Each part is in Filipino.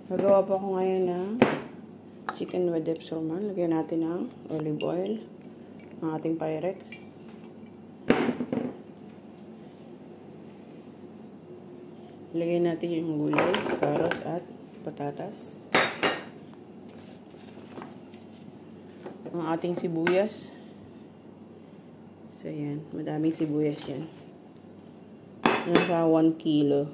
Nagawa po ako ngayon ng chicken with Depsorman. Lagyan natin ng olive oil, ang ating Pyrex. Lagyan natin yung gulay, carrot at patatas. Ang ating sibuyas. So yan, madaming sibuyas yan. Nasa 1 kilo.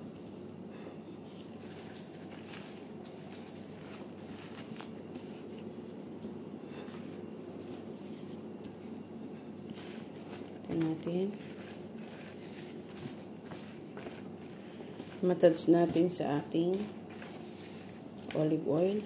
Natin matats natin sa ating olive oil.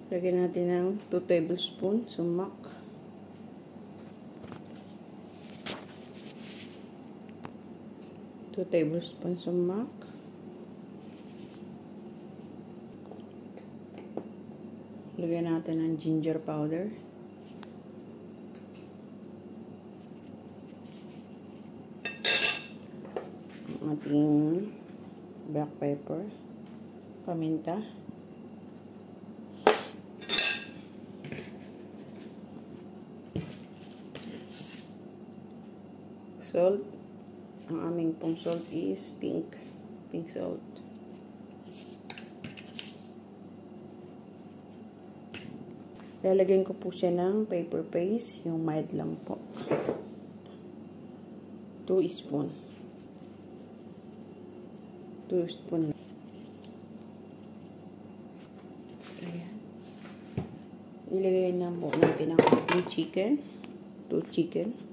Lagyan natin ng 2 tablespoons sumak. Tablespoons sumak. Lagyan natin ng ginger powder. Ang ating black pepper, paminta. Salt. Ang aming pong salt is pink salt. Lalagyan ko po siya ng pepper paste, yung mild lang po. 2 spoon. 2 spoon. So, yan. Ilagay na po natin ang ating chicken. 2 chicken.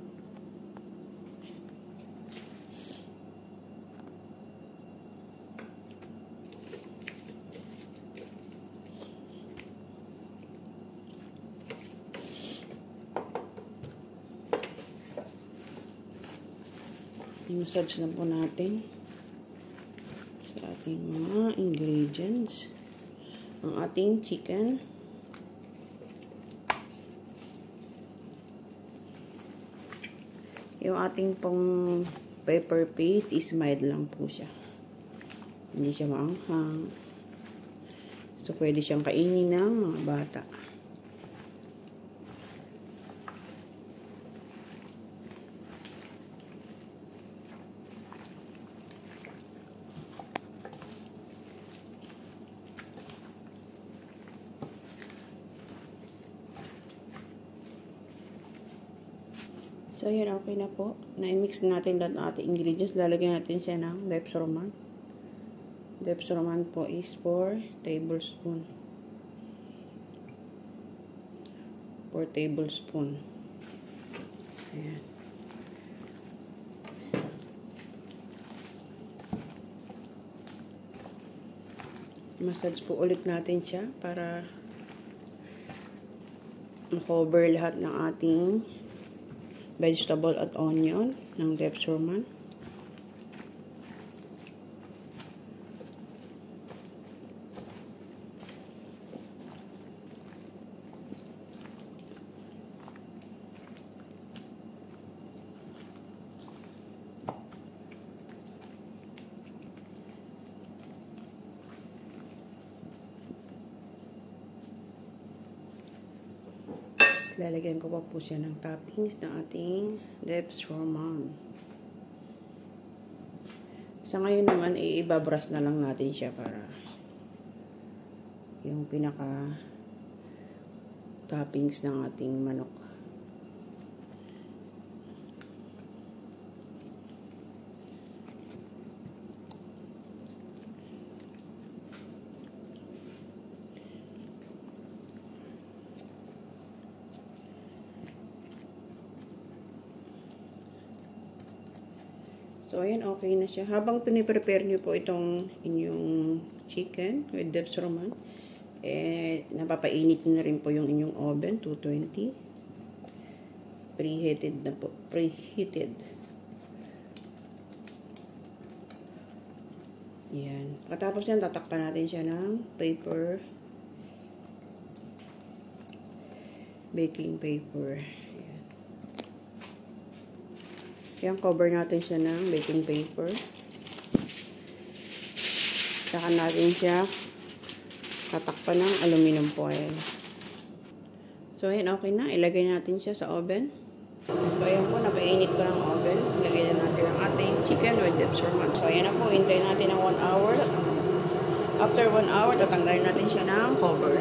I-massage na po natin sa ating mga ingredients ang ating chicken. Yung ating pong pepper paste is mild lang po siya. Hindi siya maanghang. So, pwede siyang kainin ng mga bata. So, yan, okay na po. Na-mix natin lahat ng ating ingredients. Lalagyan natin siya ng Depsorman. Depsorman po is 4 tablespoon. 4 tablespoon. So, yan. Massage po ulit natin siya para ma-cover lahat ng ating vegetable at onion ng Depsorman. Lalagyan ko pa po siya ng toppings ng ating Depsorman. Sa ngayon naman, ibabrush na lang natin siya para yung pinaka toppings ng ating manok. So, ayan, okay na siya. Habang piniprepare nyo po itong inyong chicken with Depsorman, napapainit na rin po yung inyong oven, 220. Preheated na po. Preheated. Yan. Katapos yan, tatakpan natin siya ng paper. Baking paper. Yan. Yan, cover natin siya ng baking paper. Saka natin siya tatakpan ng aluminum foil. So, ayan, okay na. Ilagay natin siya sa oven. So, ayan po, napainit ko ng oven. Ilagay na natin ang ating chicken with dipsroman. So, ayan na po, hintayin natin ng 1 hour. After 1 hour, tatanggalin natin siya ng cover.